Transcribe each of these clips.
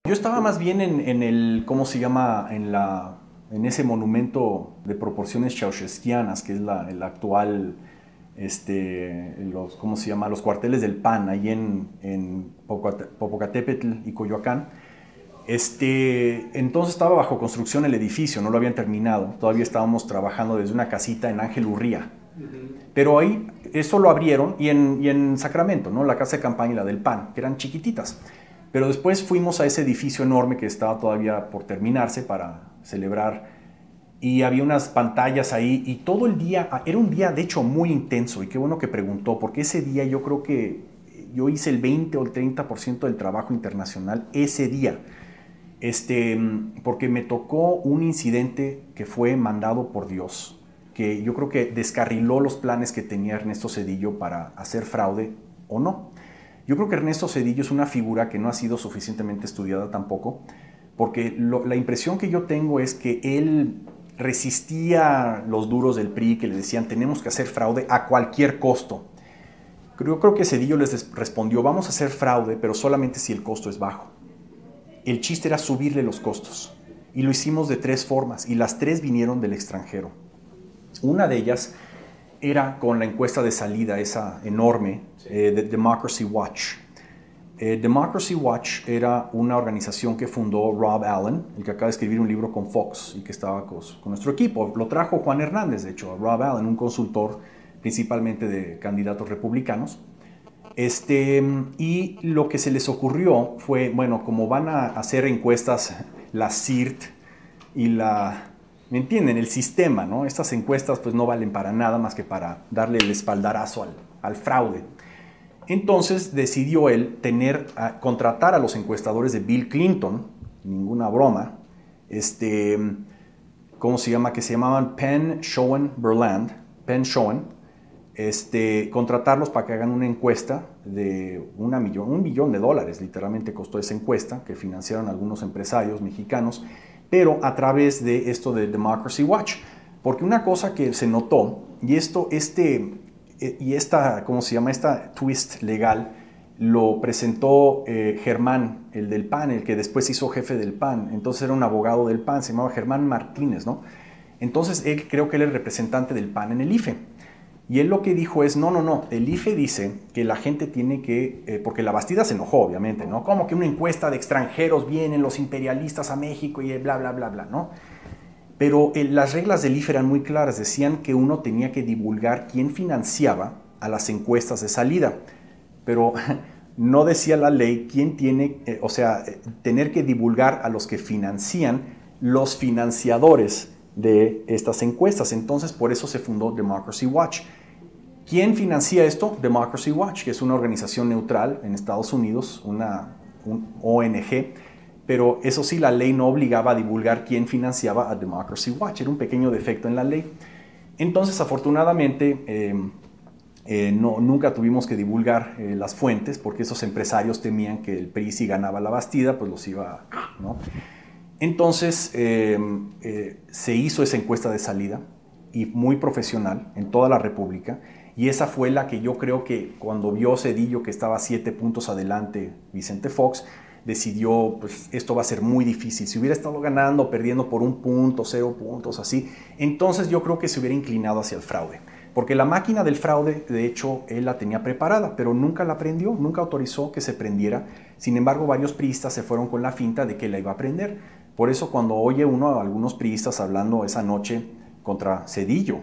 Yo estaba más bien en el, ¿cómo se llama? En ese monumento de proporciones ceausesquianas, que es el actual, ¿cómo se llama? Los cuarteles del PAN, ahí en Popocatépetl y Coyoacán. Entonces estaba bajo construcción el edificio, no lo habían terminado. Todavía estábamos trabajando desde una casita en Ángel Urría. Pero ahí, eso lo abrieron y en Sacramento, ¿no? La casa de campaña y la del PAN, que eran chiquititas. Pero después fuimos a ese edificio enorme que estaba todavía por terminarse para celebrar. Y había unas pantallas ahí y todo el día, era un día de hecho muy intenso. Y qué bueno que preguntó, porque ese día yo creo que yo hice el 20 o el 30% del trabajo internacional ese día. Porque me tocó un incidente que fue mandado por Dios, que yo creo que descarriló los planes que tenía Ernesto Zedillo para hacer fraude o no. Yo creo que Ernesto Zedillo es una figura que no ha sido suficientemente estudiada tampoco, porque la impresión que yo tengo es que él resistía los duros del PRI que le decían tenemos que hacer fraude a cualquier costo. Yo creo que Zedillo les respondió vamos a hacer fraude, pero solamente si el costo es bajo. El chiste era subirle los costos y lo hicimos de 3 formas y las 3 vinieron del extranjero. Una de ellas era con la encuesta de salida, esa enorme, de Democracy Watch. Democracy Watch era una organización que fundó Rob Allen, el que acaba de escribir un libro con Fox y que estaba con nuestro equipo. Lo trajo Juan Hernández, de hecho, Rob Allen, un consultor principalmente de candidatos republicanos. Y lo que se les ocurrió fue, bueno, como van a hacer encuestas la CIRT y ¿me entienden? El sistema, ¿no? Estas encuestas pues no valen para nada más que para darle el espaldarazo al fraude. Entonces decidió él contratar a los encuestadores de Bill Clinton, ninguna broma, ¿cómo se llama? Que se llamaban Penn, Schoen, Berland, Penn, Schoen, contratarlos para que hagan una encuesta de $1 billón, literalmente costó esa encuesta, que financiaron algunos empresarios mexicanos, pero a través de esto de Democracy Watch. Porque una cosa que se notó, y esta, ¿cómo se llama? Esta twist legal lo presentó Germán, el del PAN, el que después hizo jefe del PAN. Entonces era un abogado del PAN, se llamaba Germán Martínez, ¿no? Entonces creo que él es el representante del PAN en el IFE. Y él lo que dijo es, no, el IFE dice que la gente tiene que, porque la Bastida se enojó, obviamente, ¿no? Como que una encuesta de extranjeros vienen los imperialistas a México y bla, bla, bla, bla, ¿no? Pero las reglas del IFE eran muy claras, decían que uno tenía que divulgar quién financiaba a las encuestas de salida, pero no decía la ley quién tiene, tener que divulgar a los que financian los financiadores de estas encuestas. Entonces, por eso se fundó Democracy Watch. ¿Quién financia esto? Democracy Watch, que es una organización neutral en Estados Unidos, un ONG, pero eso sí, la ley no obligaba a divulgar quién financiaba a Democracy Watch. Era un pequeño defecto en la ley. Entonces, afortunadamente, nunca tuvimos que divulgar las fuentes, porque esos empresarios temían que el PRI, si ganaba la Bastida, pues los iba, ¿no? Entonces se hizo esa encuesta de salida y muy profesional en toda la República, y esa fue la que yo creo que cuando vio Zedillo que estaba 7 puntos adelante Vicente Fox, decidió pues esto va a ser muy difícil. Si hubiera estado ganando o perdiendo por 1 punto, 0 puntos, así, entonces yo creo que se hubiera inclinado hacia el fraude. Porque la máquina del fraude, de hecho, él la tenía preparada, pero nunca la prendió, nunca autorizó que se prendiera. Sin embargo, varios priistas se fueron con la finta de que la iba a prender. Por eso cuando oye uno a algunos priistas hablando esa noche contra Zedillo,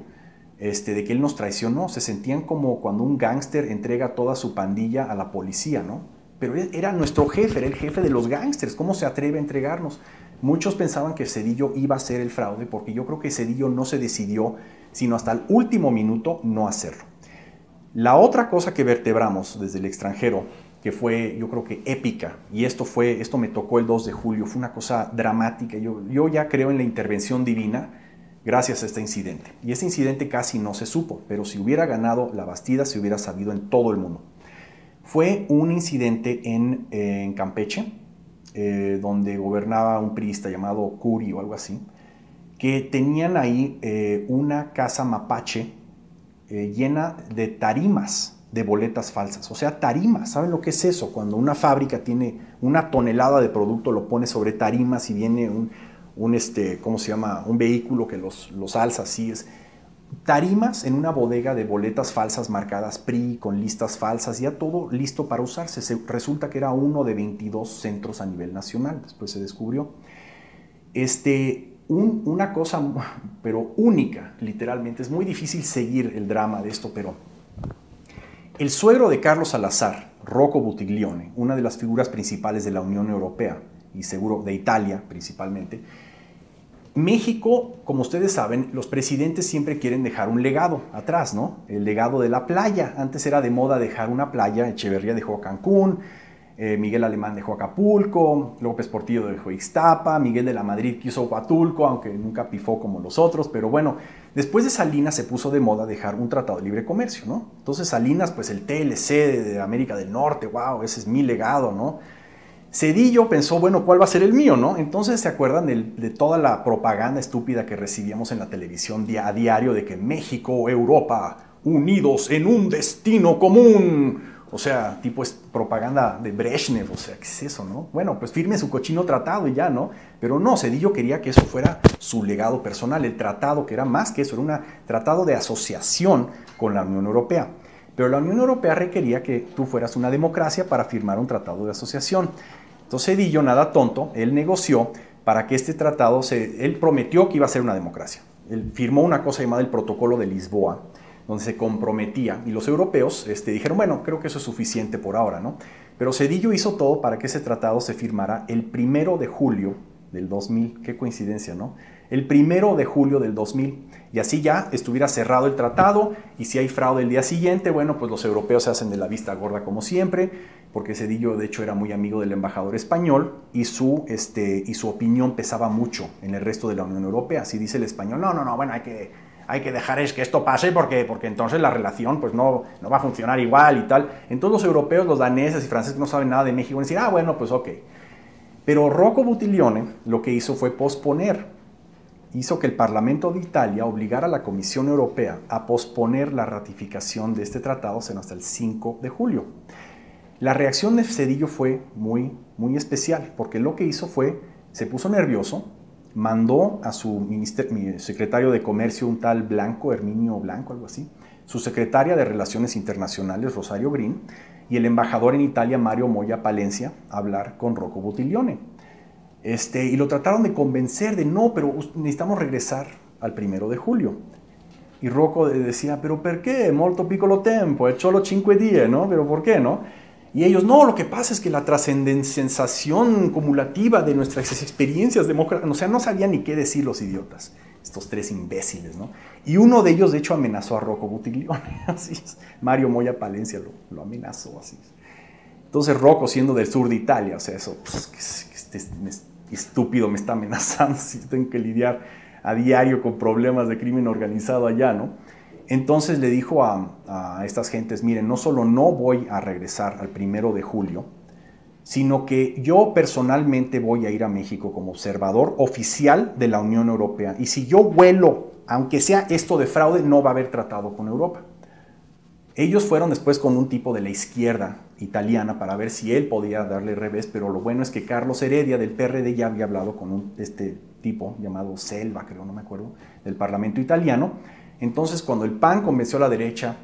de que él nos traicionó, se sentían como cuando un gángster entrega toda su pandilla a la policía, ¿no? Pero era nuestro jefe, era el jefe de los gángsters, ¿cómo se atreve a entregarnos? Muchos pensaban que Zedillo iba a hacer el fraude, porque yo creo que Zedillo no se decidió, sino hasta el último minuto, no hacerlo. La otra cosa que vertebramos desde el extranjero, que fue, yo creo que épica, y esto me tocó el 2 de julio, fue una cosa dramática. Yo ya creo en la intervención divina gracias a este incidente. Y ese incidente casi no se supo, pero si hubiera ganado la Bastida, se hubiera sabido en todo el mundo. Fue un incidente en Campeche, donde gobernaba un priista llamado Curi o algo así, que tenían ahí una casa mapache llena de tarimas de boletas falsas, o sea, tarimas. ¿Saben lo que es eso? Cuando una fábrica tiene una tonelada de producto, lo pone sobre tarimas y viene ¿cómo se llama? Un vehículo que los alza así. Tarimas en una bodega de boletas falsas marcadas PRI, con listas falsas, ya todo listo para usarse. Resulta que era uno de 22 centros a nivel nacional, después se descubrió. Una cosa, pero única, literalmente. Es muy difícil seguir el drama de esto, pero el suegro de Carlos Salazar, Rocco Buttiglione, una de las figuras principales de la Unión Europea y seguro de Italia principalmente, México, como ustedes saben, los presidentes siempre quieren dejar un legado atrás, ¿no? El legado de la playa. Antes era de moda dejar una playa. Echeverría dejó Cancún, Miguel Alemán dejó Acapulco, López Portillo dejó Ixtapa, Miguel de la Madrid quiso Huatulco, aunque nunca pifó como los otros, pero bueno, después de Salinas se puso de moda dejar un tratado de libre comercio, ¿no? Entonces Salinas, pues el TLC de América del Norte, wow, ese es mi legado, ¿no? Zedillo pensó, bueno, ¿cuál va a ser el mío, no? Entonces se acuerdan de toda la propaganda estúpida que recibíamos en la televisión a diario de que México, Europa, unidos en un destino común. O sea, tipo es propaganda de Brezhnev, o sea, ¿qué es eso, no? Bueno, pues firme su cochino tratado y ya, ¿no? Pero no, Zedillo quería que eso fuera su legado personal, el tratado, que era más que eso, era un tratado de asociación con la Unión Europea. Pero la Unión Europea requería que tú fueras una democracia para firmar un tratado de asociación. Entonces Zedillo, nada tonto, él negoció para que este tratado, él prometió que iba a ser una democracia. Él firmó una cosa llamada el Protocolo de Lisboa, donde se comprometía, y los europeos dijeron, bueno, creo que eso es suficiente por ahora, ¿no? Pero Zedillo hizo todo para que ese tratado se firmara el 1 de julio del 2000, qué coincidencia, ¿no? El 1 de julio del 2000, y así ya estuviera cerrado el tratado, y si hay fraude el día siguiente, bueno, pues los europeos se hacen de la vista gorda como siempre, porque Zedillo de hecho era muy amigo del embajador español, y su opinión pesaba mucho en el resto de la Unión Europea. Así dice el español, no, bueno, hay que dejar que esto pase porque entonces la relación pues no va a funcionar igual y tal. Entonces los europeos, los daneses y franceses que no saben nada de México van a decir, bueno, pues ok. Pero Rocco Buttiglione lo que hizo fue hizo que el Parlamento de Italia obligara a la Comisión Europea a posponer la ratificación de este tratado hasta el 5 de julio. La reacción de Zedillo fue muy, muy especial, porque lo que hizo fue, se puso nervioso, mandó a su secretario de Comercio, un tal Blanco, Herminio Blanco, algo así, su secretaria de Relaciones Internacionales, Rosario Green, y el embajador en Italia, Mario Moya Palencia, a hablar con Rocco Buttiglione. Y lo trataron de convencer de no, pero necesitamos regresar al 1 de julio. Y Rocco decía, pero ¿por qué? Molto piccolo tempo, è solo 5 días, ¿no? ¿Pero por qué, no? Y ellos, no, lo que pasa es que la trascendenciación cumulativa de nuestras experiencias democráticas, o sea, no sabían ni qué decir los idiotas, estos tres imbéciles, ¿no? Y uno de ellos, de hecho, amenazó a Rocco Buttiglione, así es. Mario Moya Palencia lo amenazó, así es. Entonces Rocco, siendo del sur de Italia, o sea, eso, pues, estúpido me está amenazando, si tengo que lidiar a diario con problemas de crimen organizado allá, ¿no? Entonces le dijo a estas gentes, miren, no solo no voy a regresar al 1 de julio, sino que yo personalmente voy a ir a México como observador oficial de la Unión Europea. Y si yo vuelo, aunque sea esto de fraude, no va a haber tratado con Europa. Ellos fueron después con un tipo de la izquierda italiana para ver si él podía darle revés, pero lo bueno es que Carlos Heredia del PRD ya había hablado con este tipo llamado Selva, creo, no me acuerdo, del Parlamento italiano. Entonces, cuando el PAN convenció a la derecha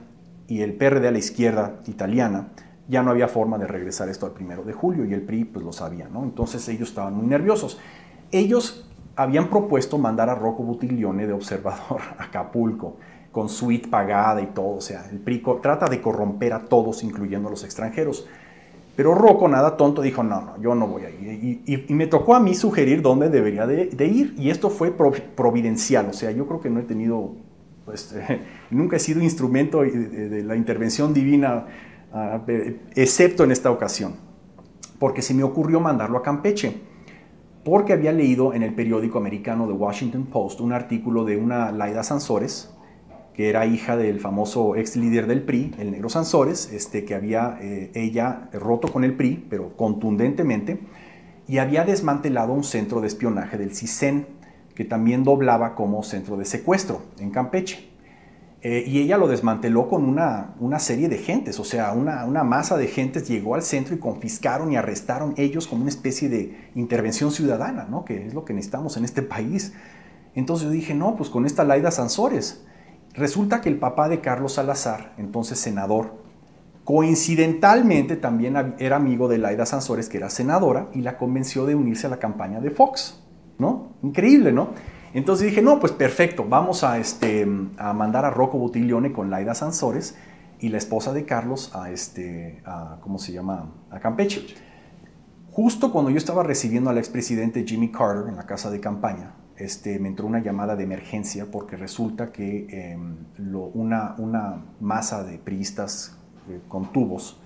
y el PRD a la izquierda italiana, ya no había forma de regresar esto al 1 de julio y el PRI pues lo sabía, ¿no? Entonces ellos estaban muy nerviosos. Ellos habían propuesto mandar a Rocco Buttiglione de observador a Acapulco, con suite pagada y todo, o sea, el PRI trata de corromper a todos, incluyendo a los extranjeros. Pero Rocco, nada tonto, dijo, no, yo no voy a ir. Y me tocó a mí sugerir dónde debería de ir, y esto fue providencial, o sea, yo creo que no he tenido, nunca he sido instrumento de la intervención divina, excepto en esta ocasión, porque se me ocurrió mandarlo a Campeche, porque había leído en el periódico americano The Washington Post un artículo de una Laida Sansores, que era hija del famoso ex líder del PRI, el Negro Sansores, que había ella roto con el PRI, pero contundentemente, y había desmantelado un centro de espionaje del CISEN, que también doblaba como centro de secuestro en Campeche. Y ella lo desmanteló con una serie de gentes, o sea, una masa de gentes llegó al centro y confiscaron y arrestaron ellos como una especie de intervención ciudadana, ¿no? Que es lo que necesitamos en este país. Entonces yo dije, no, pues con esta Laida Sansores. Resulta que el papá de Carlos Salazar, entonces senador, coincidentalmente también era amigo de Laida Sansores, que era senadora, y la convenció de unirse a la campaña de Fox, ¿no? Increíble, ¿no? Entonces dije, no, pues perfecto, vamos a mandar a Rocco Buttiglione con Laida Sansores y la esposa de Carlos ¿cómo se llama? A Campeche. Justo cuando yo estaba recibiendo al expresidente Jimmy Carter en la casa de campaña, me entró una llamada de emergencia porque resulta que una masa de priistas con tubos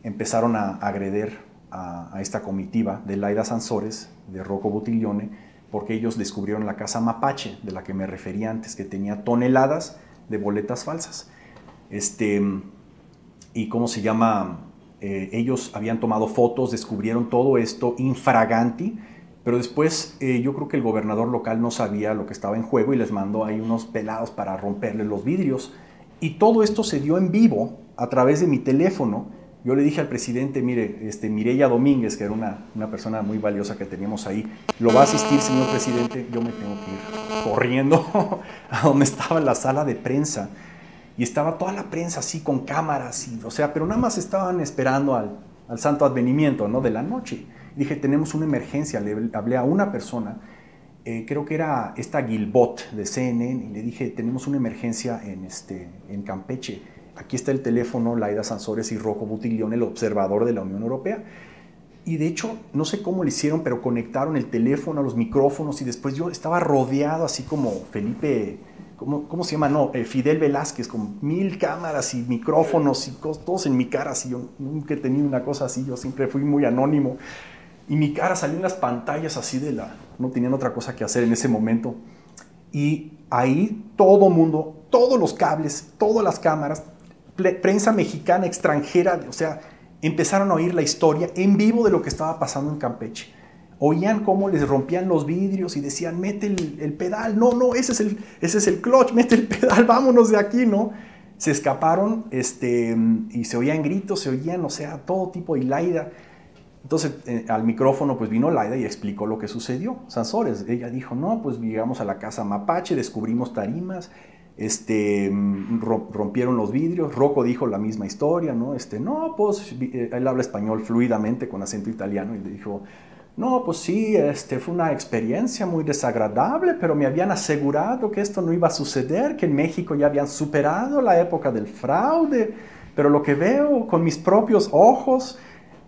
empezaron a agredir a esta comitiva de Laida Sansores, de Rocco Buttiglione, porque ellos descubrieron la casa Mapache, de la que me refería antes, que tenía toneladas de boletas falsas. Y ¿cómo se llama? Ellos habían tomado fotos, descubrieron todo esto infraganti, pero después yo creo que el gobernador local no sabía lo que estaba en juego y les mandó ahí unos pelados para romperle los vidrios. Y todo esto se dio en vivo a través de mi teléfono. Yo le dije al presidente, mire, Mireya Domínguez, que era una persona muy valiosa que teníamos ahí, ¿lo va a asistir, señor presidente? Yo me tengo que ir corriendo a donde estaba la sala de prensa. Y estaba toda la prensa así con cámaras, o sea, pero nada más estaban esperando al santo advenimiento, ¿no? De la noche. Y dije, tenemos una emergencia. Le hablé a una persona, creo que era esta Gilbot de CNN, y le dije, tenemos una emergencia en Campeche. Aquí está el teléfono, Laida Sansores y Rocco Buttiglione, el observador de la Unión Europea. Y de hecho, no sé cómo lo hicieron, pero conectaron el teléfono a los micrófonos y después yo estaba rodeado así como Felipe, ¿cómo se llama? No, Fidel Velázquez, con 1000 cámaras y micrófonos y todos en mi cara. Así, yo nunca he tenido una cosa así, yo siempre fui muy anónimo. Y mi cara salió en las pantallas así no tenían otra cosa que hacer en ese momento. Y ahí todo mundo, todos los cables, todas las cámaras, prensa mexicana, extranjera, o sea, empezaron a oír la historia en vivo de lo que estaba pasando en Campeche. Oían cómo les rompían los vidrios y decían, mete el pedal, no, ese es el clutch, mete el pedal, vámonos de aquí, ¿no? Se escaparon y se oían gritos, se oían, o sea, todo tipo de Laida. Entonces, al micrófono, pues vino Laida y explicó lo que sucedió. Sansores, ella dijo, no, pues llegamos a la casa Mapache, descubrimos tarimas, rompieron los vidrios. Rocco dijo la misma historia, ¿no? No, pues él habla español fluidamente con acento italiano y le dijo, no, pues sí, fue una experiencia muy desagradable, pero me habían asegurado que esto no iba a suceder, que en México ya habían superado la época del fraude, pero lo que veo con mis propios ojos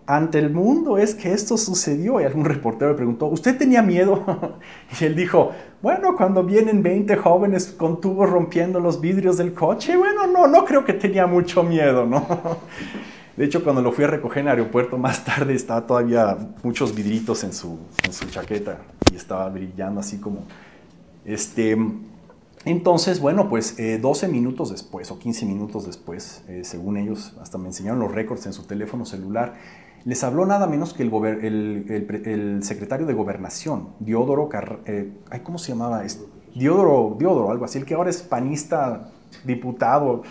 ante el mundo es que esto sucedió. Y algún reportero le preguntó, ¿usted tenía miedo? Y él dijo, bueno, cuando vienen 20 jóvenes con tubos rompiendo los vidrios del coche, bueno, no creo que tenía mucho miedo, ¿no? De hecho, cuando lo fui a recoger en el aeropuerto más tarde, estaba todavía muchos vidritos en su chaqueta y estaba brillando así como... Entonces, bueno, pues 12 minutos después o 15 minutos después, según ellos, hasta me enseñaron los récords en su teléfono celular, les habló nada menos que el secretario de Gobernación, Diodoro ¿cómo se llamaba? Diodoro, algo así, el que ahora es panista, diputado.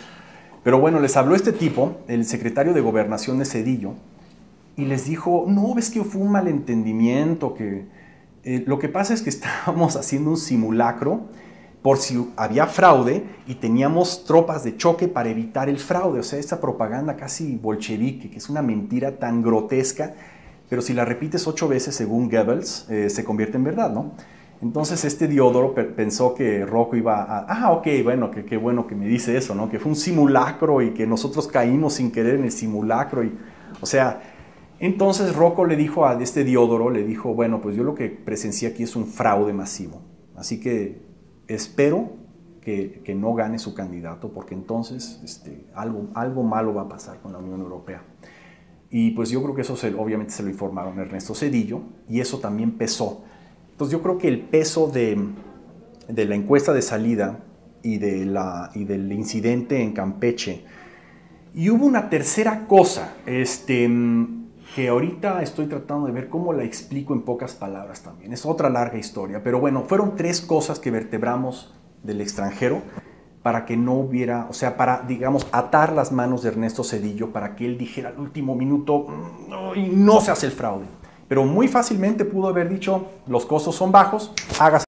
Pero bueno, les habló este tipo, el secretario de Gobernación de Zedillo, y les dijo, no, ves que fue un malentendimiento, que lo que pasa es que estábamos haciendo un simulacro por si había fraude y teníamos tropas de choque para evitar el fraude. O sea, esta propaganda casi bolchevique, que es una mentira tan grotesca, pero si la repites 8 veces según Goebbels, se convierte en verdad, ¿no? Entonces Diodoro pensó que Rocco iba a... ok, bueno, qué bueno que me dice eso, ¿no? Que fue un simulacro y que nosotros caímos sin querer en el simulacro. O sea, entonces Rocco le dijo a Diodoro, le dijo, bueno, pues yo lo que presencié aquí es un fraude masivo. Así que espero que no gane su candidato, porque entonces algo malo va a pasar con la Unión Europea. Y pues yo creo que eso obviamente se lo informaron a Ernesto Zedillo, y eso también pesó. Entonces yo creo que el peso de la encuesta de salida y del incidente en Campeche. Y hubo una tercera cosa, que ahorita estoy tratando de ver cómo la explico en pocas palabras también. Es otra larga historia, pero bueno, fueron 3 cosas que vertebramos del extranjero para que no hubiera, o sea, para, digamos, atar las manos de Ernesto Zedillo para que él dijera al último minuto, no se hace el fraude. Pero muy fácilmente pudo haber dicho, los costos son bajos, hágase